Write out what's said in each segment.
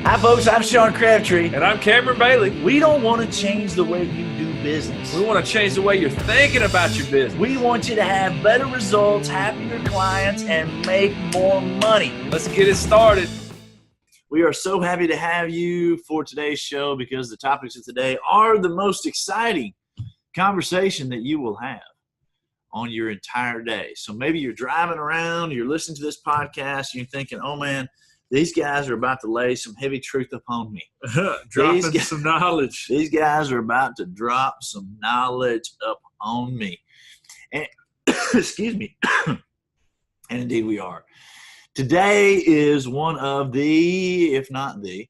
Hi, folks. I'm Sean Crabtree. And I'm Cameron Bailey. We don't want to change the way you do business. We want to change the way you're thinking about your business. We want you to have better results, happier clients, and make more money. Let's get it started. We are so happy to have you for today's show because the topics of today are the most exciting conversation that you will have on your entire day. So maybe you're driving around, you're listening to this podcast, you're thinking, oh man, these guys are about to lay some heavy truth upon me. Dropping some knowledge. These guys are about to drop some knowledge up on me. And excuse me. And indeed we are. Today is one of the, if not the,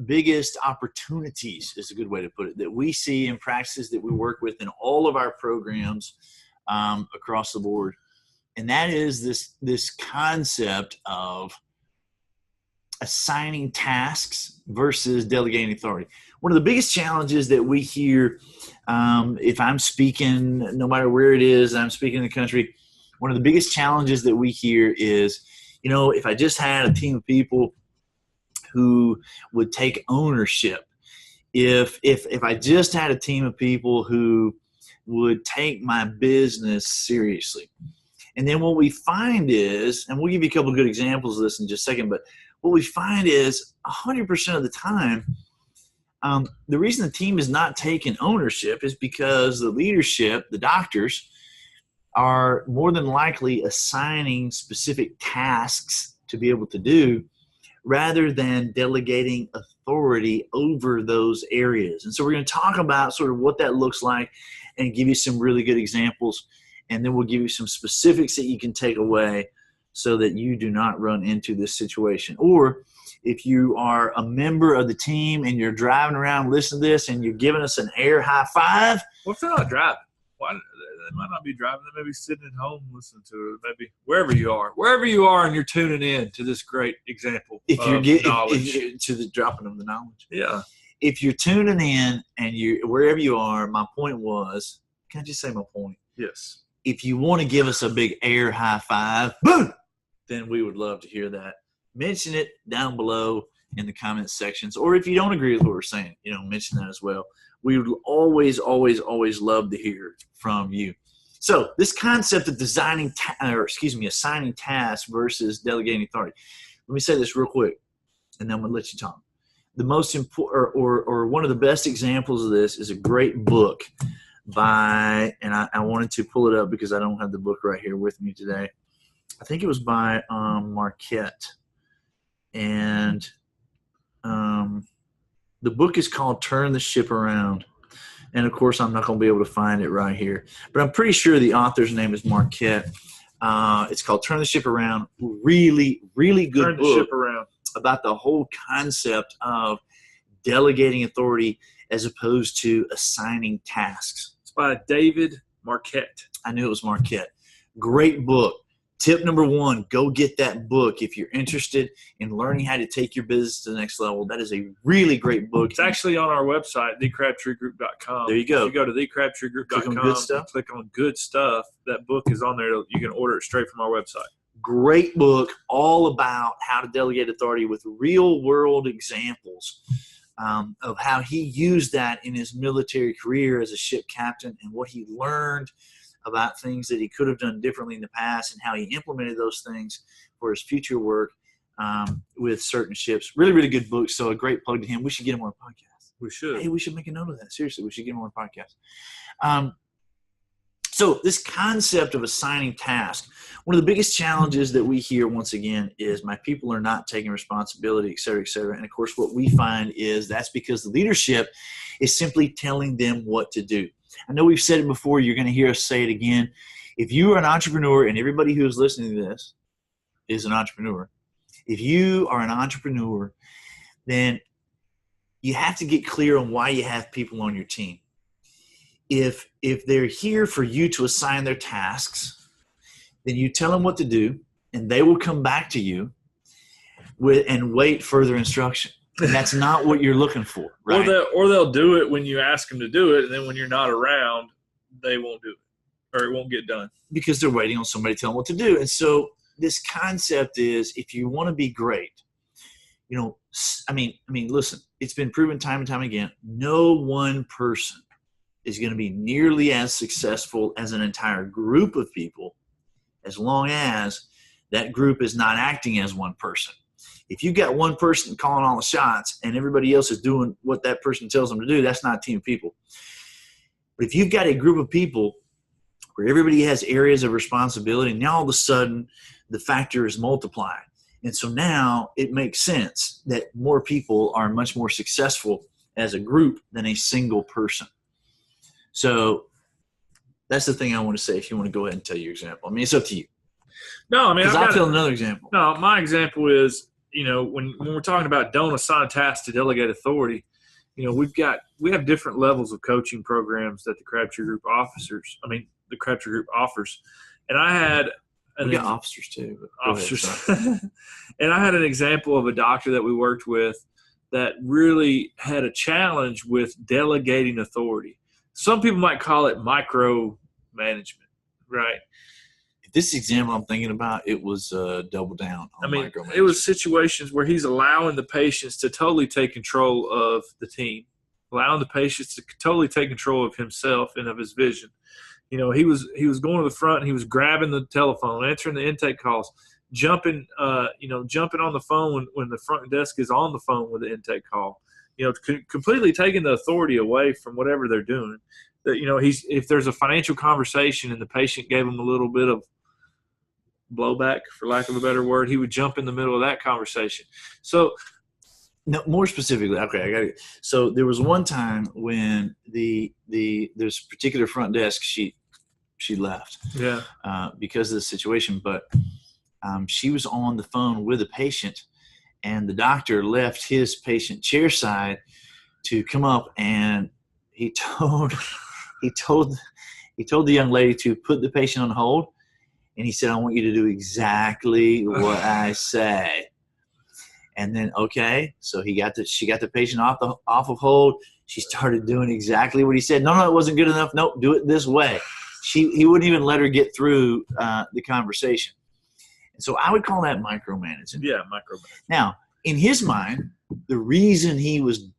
biggest opportunities is a good way to put it, that we see in practices that we work with in all of our programs across the board. And that is this concept of assigning tasks versus delegating authority. One of the biggest challenges that we hear, if I'm speaking, no matter where it is, I'm speaking in the country, one of the biggest challenges that we hear is, you know, if I just had a team of people who would take ownership, if I just had a team of people who would take my business seriously. And then what we find is, and we'll give you a couple of good examples of this in just a second, but what we find is 100% of the time, the reason the team is not taking ownership is because the leadership, the doctors, are more than likely assigning specific tasks to be able to do rather than delegating authority over those areas. And so we're going to talk about sort of what that looks like and give you some really good examples. And then we'll give you some specifics that you can take away so that you do not run into this situation. Or if you are a member of the team and you're driving around listening to this and you're giving us an air high five. Well, if they're not driving, why, they might not be driving. They may be sitting at home listening to it. Maybe wherever you are and you're tuning in to this great example if you're getting knowledge. To the dropping of the knowledge. Yeah. If you're tuning in and you wherever you are, my point was, can I just say my point? Yes. If you want to give us a big air high five, boom, then we would love to hear that. Mention it down below in the comments sections. Or if you don't agree with what we're saying, you know, mention that as well. We would always love to hear from you. So this concept of assigning tasks versus delegating authority. Let me say this real quick, and then I'm going to let you talk. The most important, or one of the best examples of this is a great book by, and I wanted to pull it up because I don't have the book right here with me today. I think it was by Marquette. And the book is called Turn the Ship Around. And, of course, I'm not going to be able to find it right here. But I'm pretty sure the author's name is Marquette. It's called Turn the Ship Around. Really, really good book. Turn the Ship Around. About the whole concept of delegating authority as opposed to assigning tasks. It's by David Marquette. I knew it was Marquette. Great book. Tip number one, go get that book. If you're interested in learning how to take your business to the next level, that is a really great book. It's actually on our website, thecrabtreegroup.com. There you go. If you go to thecrabtreegroup.com, click on good stuff. That book is on there. You can order it straight from our website. Great book, all about how to delegate authority with real-world examples of how he used that in his military career as a ship captain and what he learned about things that he could have done differently in the past and how he implemented those things for his future work with certain ships. Really, really good book. So a great plug to him. We should get him on a podcast. We should. Hey, we should make a note of that. Seriously, we should get him on a podcast. So this concept of assigning tasks, one of the biggest challenges that we hear once again is my people are not taking responsibility, et cetera, et cetera. And of course, what we find is that's because the leadership is simply telling them what to do. I know we've said it before. You're going to hear us say it again. If you are an entrepreneur, and everybody who is listening to this is an entrepreneur, if you are an entrepreneur, then you have to get clear on why you have people on your team. If they're here for you to assign their tasks, then you tell them what to do, and they will come back to you and wait further instruction. And that's not what you're looking for, right? Or they'll do it when you ask them to do it, and then when you're not around, they won't do it, or it won't get done. Because they're waiting on somebody to tell them what to do. And so this concept is, if you want to be great, Listen, it's been proven time and time again, no one person is going to be nearly as successful as an entire group of people as long as that group is not acting as one person. If you've got one person calling all the shots and everybody else is doing what that person tells them to do, that's not a team of people. But if you've got a group of people where everybody has areas of responsibility, now all of a sudden the factor is multiplied. And so now it makes sense that more people are much more successful as a group than a single person. So that's the thing I want to say. If you want to go ahead and tell your example, I mean, it's up to you. No, I mean, I'll tell another example. No, my example is, when we're talking about don't assign tasks to delegate authority, we have different levels of coaching programs that the Crabtree Group offers. And I had we got officers too. Officers. And I had an example of a doctor that we worked with that really had a challenge with delegating authority. Some people might call it micromanagement, right? This example I'm thinking about, it was double down on micromanagement. It was situations where he's allowing the patients to totally take control of the team, allowing the patients to totally take control of himself and of his vision. He was going to the front and he was grabbing the telephone, answering the intake calls, jumping on the phone when the front desk is on the phone with the intake call. Completely taking the authority away from whatever they're doing. That if there's a financial conversation and the patient gave him a little bit of blowback, for lack of a better word, he would jump in the middle of that conversation. So, no, more specifically, okay, I got it. So there was one time when there's a particular front desk she left, because of the situation, but she was on the phone with a patient, and the doctor left his patient chair side to come up, and he told the young lady to put the patient on hold, and he said, "I want you to do exactly what I say." And then, okay, so she got the patient off of hold. She started doing exactly what he said. No, it wasn't good enough. Nope, do it this way. He wouldn't even let her get through the conversation. And so I would call that micromanaging. Yeah, micromanaging. Now, in his mind, the reason he was,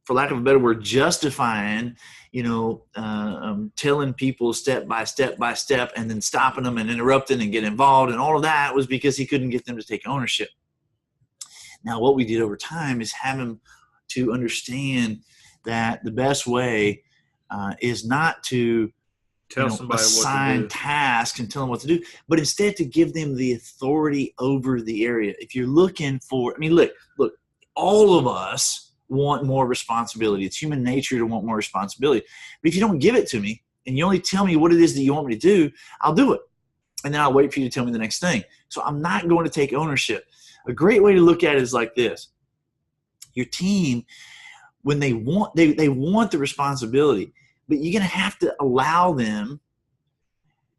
for lack of a better word, justifying, telling people step by step and then stopping them and interrupting and get involved and all of that was because he couldn't get them to take ownership. Now, what we did over time is have him to understand that the best way is not to tell somebody assign what to do. tasks and tell them what to do, but instead to give them the authority over the area. If you're looking for, look, all of us want more responsibility. It's human nature to want more responsibility. But if you don't give it to me and you only tell me what it is that you want me to do, I'll do it. And then I'll wait for you to tell me the next thing. So I'm not going to take ownership. A great way to look at it is like this. Your team, when they want the responsibility, but you're going to have to allow them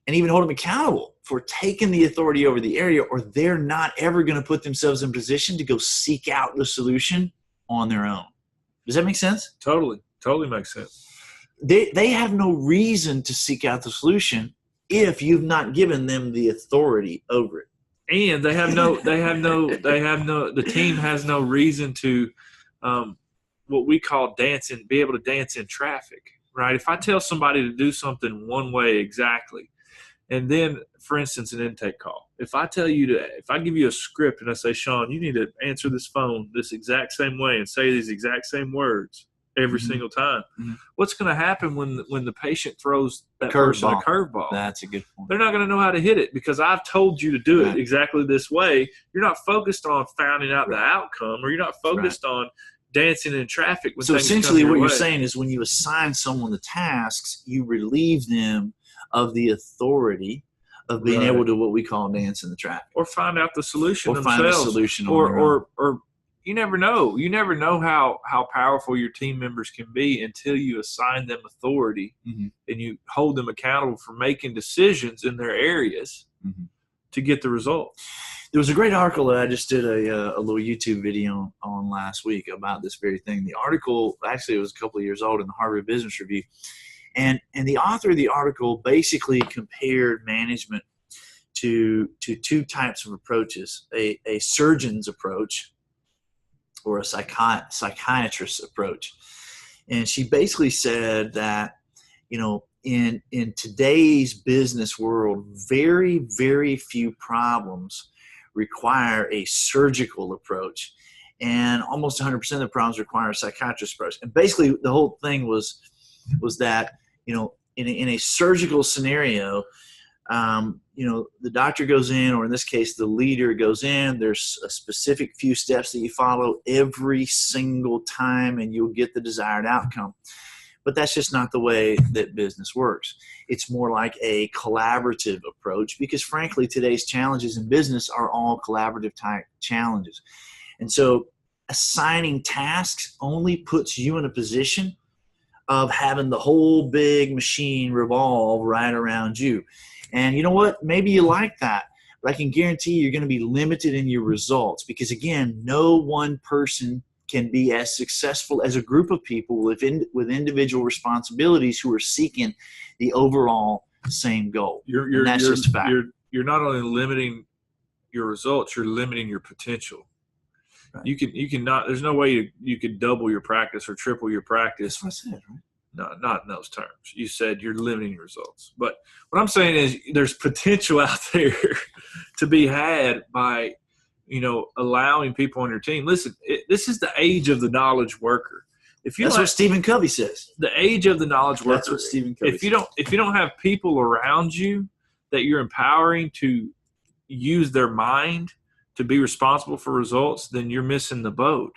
and even hold them accountable for taking the authority over the area, or they're not ever going to put themselves in position to go seek out the solution on their own. Does that make sense? Totally makes sense. They have no reason to seek out the solution if you've not given them the authority over it. And the team has no reason to, what we call be able to dance in traffic, right? If I tell somebody to do something one way exactly, and then, for instance, an intake call, if I give you a script and I say, Sean, you need to answer this phone this exact same way and say these exact same words every single time, what's going to happen when the patient throws that person a curveball? That's a good point. They're not going to know how to hit it because I've told you to do it exactly this way. You're not focused on finding out the outcome, or you're not focused on dancing in traffic. So essentially what you're saying is when you assign someone the tasks, you relieve them of the authority of being able to what we call dance in the traffic. Or find out the solution themselves. Find the solution or you never know. You never know how powerful your team members can be until you assign them authority and you hold them accountable for making decisions in their areas to get the result. There was a great article that I just did a little YouTube video on last week about this very thing. The article, actually it was a couple of years old, in the Harvard Business Review. And the author of the article basically compared management to two types of approaches: a surgeon's approach or a psychiatrist's approach. And she basically said that, in today's business world, very, very few problems require a surgical approach, and almost 100% of the problems require a psychiatrist approach. And basically, the whole thing was that, in a surgical scenario, the doctor goes in, or in this case, the leader goes in. There's a specific few steps that you follow every single time, and you'll get the desired outcome. But that's just not the way that business works. It's more like a collaborative approach, because frankly, today's challenges in business are all collaborative type challenges. And so assigning tasks only puts you in a position of having the whole big machine revolve right around you. And you know what? Maybe you like that, but I can guarantee you're going to be limited in your results, because again, no one person can be as successful as a group of people with individual responsibilities who are seeking the overall same goal. That's just a fact. You're not only limiting your results, you're limiting your potential. Right. You can not. There's no way you could double your practice or triple your practice. That's what I said, right? No, not in those terms. You said you're limiting your results. But what I'm saying is there's potential out there to be had by, allowing people on your team. Listen, this is the age of the knowledge worker. That's what Stephen Covey says. The age of the knowledge worker. That's what Stephen Covey says. If you don't have people around you that you're empowering to use their mind to be responsible for results, then you're missing the boat.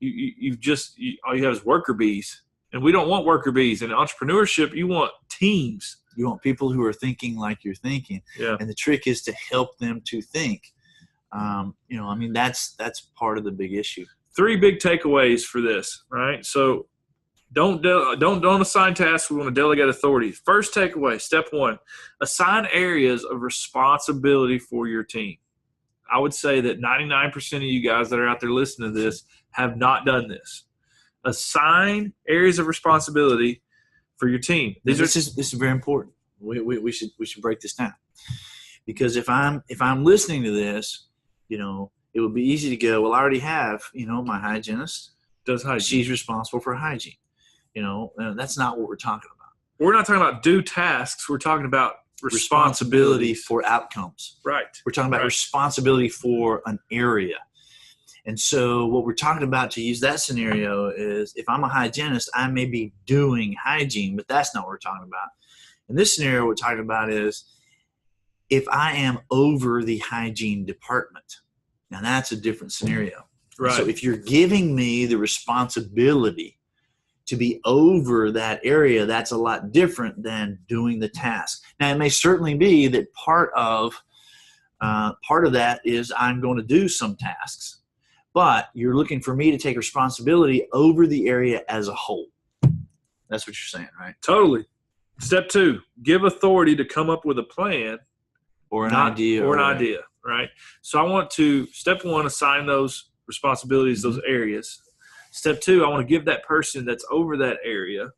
All you have is worker bees. And we don't want worker bees. In entrepreneurship, you want teams. You want people who are thinking like you're thinking. Yeah. And the trick is to help them to think. That's part of the big issue. 3 big takeaways for this, right? So don't assign tasks. We want to delegate authority. First takeaway, step 1, assign areas of responsibility for your team. I would say that 99% of you guys that are out there listening to this have not done this. Assign areas of responsibility for your team. This is very important. We should break this down, because if I'm listening to this, it would be easy to go, well, I already have, my hygienist does hygiene. She's responsible for hygiene. That's not what we're talking about. We're not talking about do tasks. We're talking about responsibility for outcomes. Right. We're talking about responsibility for an area. And so what we're talking about, to use that scenario, is if I'm a hygienist, I may be doing hygiene, but that's not what we're talking about. In this scenario, what we're talking about is if I am over the hygiene department. Now, that's a different scenario. Right. So if you're giving me the responsibility to be over that area, that's a lot different than doing the task. Now, it may certainly be that part of that is I'm going to do some tasks, but you're looking for me to take responsibility over the area as a whole. That's what you're saying, right? Totally. Step 2, give authority to come up with a plan or an idea. Right? So I want to, step 1, assign those responsibilities, those areas. Step 2, I want to give that person that's over that area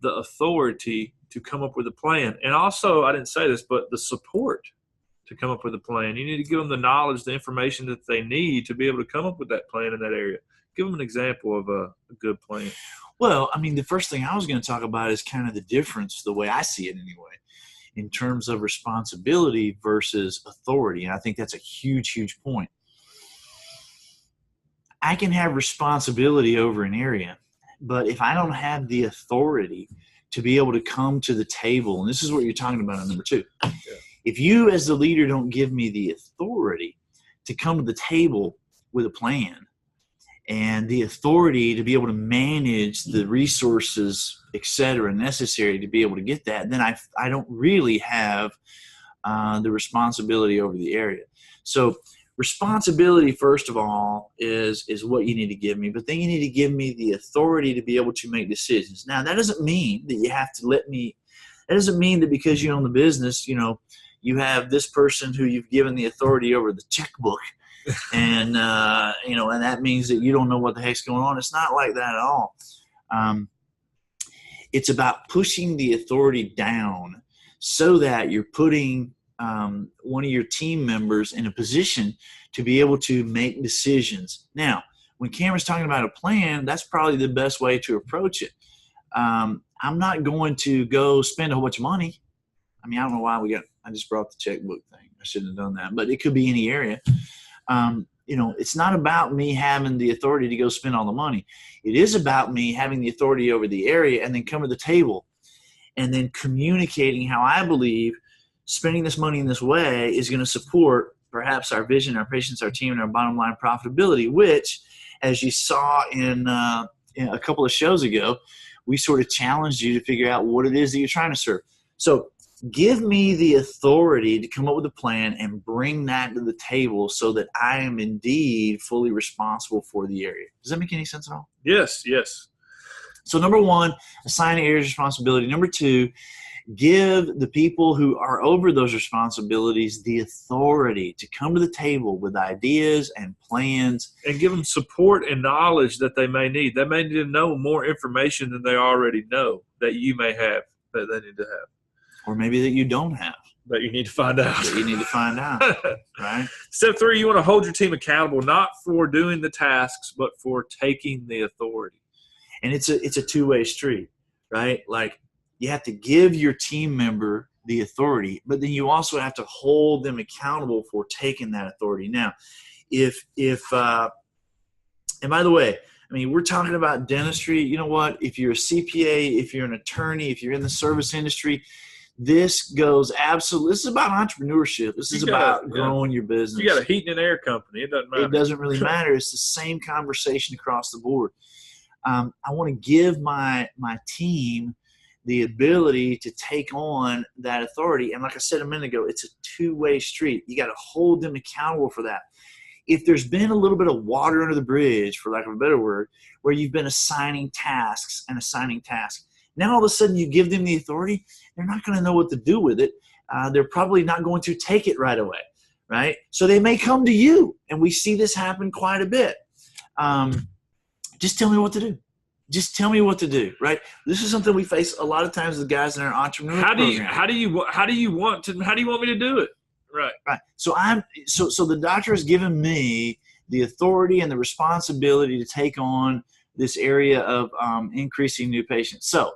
the authority to come up with a plan. And also, I didn't say this, but the support to come up with a plan. You need to give them the knowledge, the information that they need to be able to come up with that plan in that area. Give them an example of a good plan. Well, the first thing I was going to talk about is kind of the difference, the way I see it anyway, in terms of responsibility versus authority. And I think that's a huge, huge point. I can have responsibility over an area, but if I don't have the authority to be able to come to the table, and this is what you're talking about in number 2. Yeah. If you as the leader don't give me the authority to come to the table with a plan and the authority to be able to manage the resources, et cetera, necessary to be able to get that, then I don't really have the responsibility over the area. So responsibility, first of all, is what you need to give me, but then you need to give me the authority to be able to make decisions. Now, that doesn't mean that you have to that doesn't mean that because you own the business, you have this person who you've given the authority over the checkbook and, and that means that you don't know what the heck's going on. It's not like that at all. It's about pushing the authority down so that you're putting one of your team members in a position to be able to make decisions. Now, when Cameron's talking about a plan, that's probably the best way to approach it. I'm not going to go spend a whole bunch of money. I mean, I don't know why I just brought the checkbook thing. I shouldn't have done that, but it could be any area. It's not about me having the authority to go spend all the money. It is about me having the authority over the area and then come to the table and then communicating how I believe spending this money in this way is going to support perhaps our vision, our patients, our team, and our bottom line profitability, which, as you saw in a couple of shows ago, we sort of challenged you to figure out what it is that you're trying to serve. So give me the authority to come up with a plan and bring that to the table so that I am indeed fully responsible for the area. Does that make any sense at all? Yes, yes. So number one, assign areas of responsibility. Number two, give the people who are over those responsibilities the authority to come to the table with ideas and plans. And give them support and knowledge that they may need. They may need to know more information than they already know that you may have, that they need to have. Or maybe that you don't have. That you need to find out. That you need to find out, right? Step 3, you want to hold your team accountable, not for doing the tasks, but for taking the authority. And it's a two-way street, right? Like, you have to give your team member the authority, but then you also have to hold them accountable for taking that authority. Now, and by the way, I mean, we're talking about dentistry. You know what? If you're a CPA, if you're an attorney, if you're in the service industry, this is about entrepreneurship. This is about growing your business. You got a heating and air company. It doesn't matter. It doesn't really matter. It's the same conversation across the board. I want to give my team the ability to take on that authority. And like I said a minute ago, it's a two-way street. You got to hold them accountable for that. If there's been a little bit of water under the bridge, for lack of a better word, where you've been assigning tasks, now all of a sudden you give them the authority, they're not going to know what to do with it. They're probably not going to take it right away, right? So they may come to you, and we see this happen quite a bit. Just tell me what to do. Just tell me what to do, right? This is something we face a lot of times with guys in our entrepreneurial program. How do you want me to do it? Right. So so the doctor has given me the authority and the responsibility to take on this area of increasing new patients. So,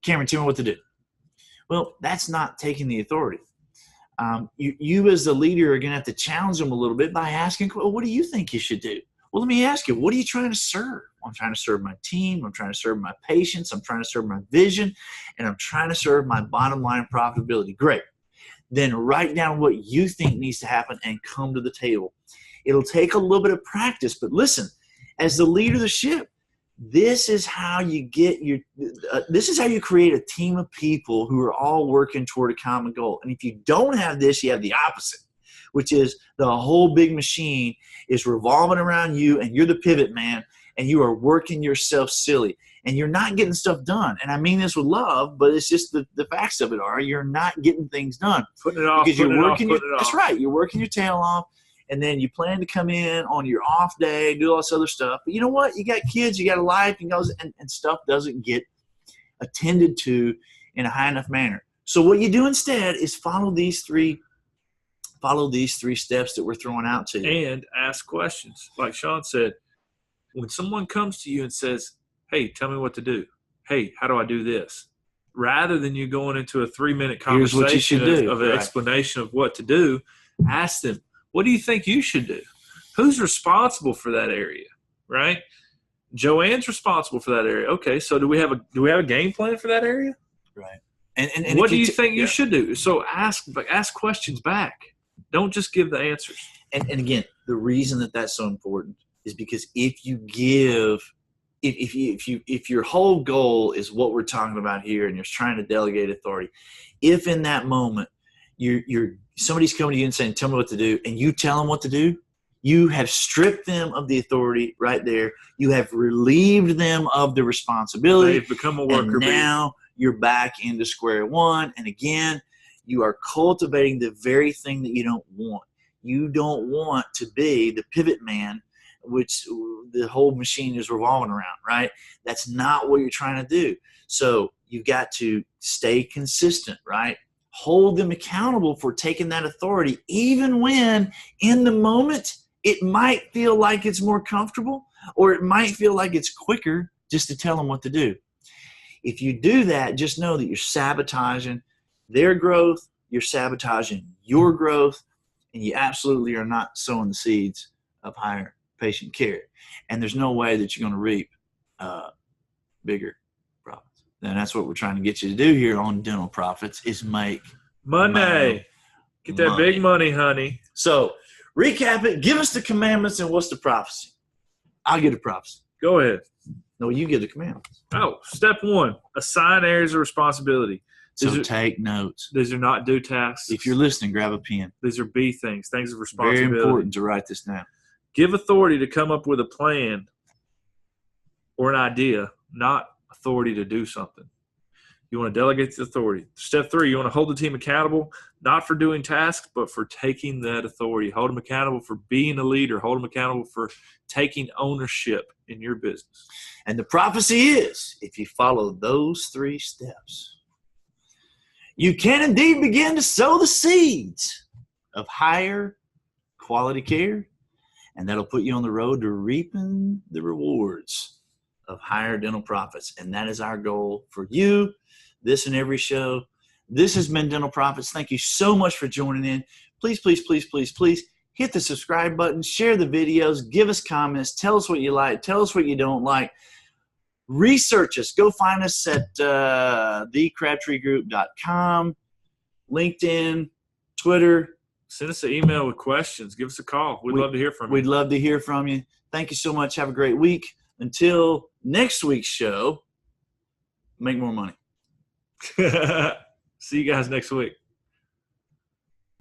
Cameron, tell me what to do. Well, that's not taking the authority. You as the leader are going to have to challenge them a little bit by asking, well, what do you think you should do? Well, let me ask you, what are you trying to serve? I'm trying to serve my team. I'm trying to serve my patients. I'm trying to serve my vision. And I'm trying to serve my bottom line profitability. Great. Then write down what you think needs to happen and come to the table. It'll take a little bit of practice, but listen, as the leader of the ship, this is how you create a team of people who are all working toward a common goal. And if you don't have this, you have the opposite, which is the whole big machine is revolving around you and you're the pivot man and you are working yourself silly and you're not getting stuff done. And I mean this with love, but it's just the facts of it are you're not getting things done. Putting it off, because you're working that's right. You're working your tail off and then you plan to come in on your off day, do all this other stuff. But you know what? You got kids, you got a life, and stuff doesn't get attended to in a high enough manner. So what you do instead is follow these three steps that we're throwing out to you. And ask questions. Like Sean said, when someone comes to you and says, hey, tell me what to do. Hey, how do I do this? Rather than you going into a 3-minute conversation of an explanation of what to do, ask them, what do you think you should do? Who's responsible for that area, right? Joanne's responsible for that area. Okay, so do we have a game plan for that area? Right. And what do you think you should do? So ask questions back. Don't just give the answers. And again, the reason that's so important is because if your whole goal is what we're talking about here and you're trying to delegate authority, if in that moment somebody's coming to you and saying, tell me what to do, and you tell them what to do, you have stripped them of the authority right there. You have relieved them of the responsibility. They've become a worker bee. Now you're back into square one. And again, you are cultivating the very thing that you don't want. You don't want to be the pivot man, which the whole machine is revolving around, right? That's not what you're trying to do. So you've got to stay consistent, right? hold them accountable for taking that authority, even when in the moment it might feel like it's more comfortable, or it might feel like it's quicker just to tell them what to do. If you do that, just know that you're sabotaging their growth, you're sabotaging your growth, and you absolutely are not sowing the seeds of higher patient care. And there's no way that you're going to reap bigger profits. And that's what we're trying to get you to do here on Dental Profits, is make money. Get that money. big money, honey. So recap it. Give us the commandments and what's the prophecy. I'll get a prophecy. Go ahead. No, you get the commandments. Oh, step 1, assign areas of responsibility. So take notes. These are not do tasks. If you're listening, grab a pen. These are B things, things of responsibility. Very important to write this down. Give authority to come up with a plan or an idea, not authority to do something. You want to delegate the authority. Step 3, you want to hold the team accountable, not for doing tasks, but for taking that authority. Hold them accountable for being a leader. Hold them accountable for taking ownership in your business. And the prophecy is, if you follow those 3 steps, you can indeed begin to sow the seeds of higher quality care, and that'll put you on the road to reaping the rewards of higher dental profits. And that is our goal for you, this and every show. This has been Dental Profits. Thank you so much for joining in. Please, please, please, please, please hit the subscribe button, share the videos, give us comments, tell us what you like, tell us what you don't like. Research us. Go find us at thecrabtreegroup.com, LinkedIn, Twitter. Send us an email with questions. Give us a call. We'd love to hear from you. We'd love to hear from you. Thank you so much. Have a great week. Until next week's show, make more money. See you guys next week.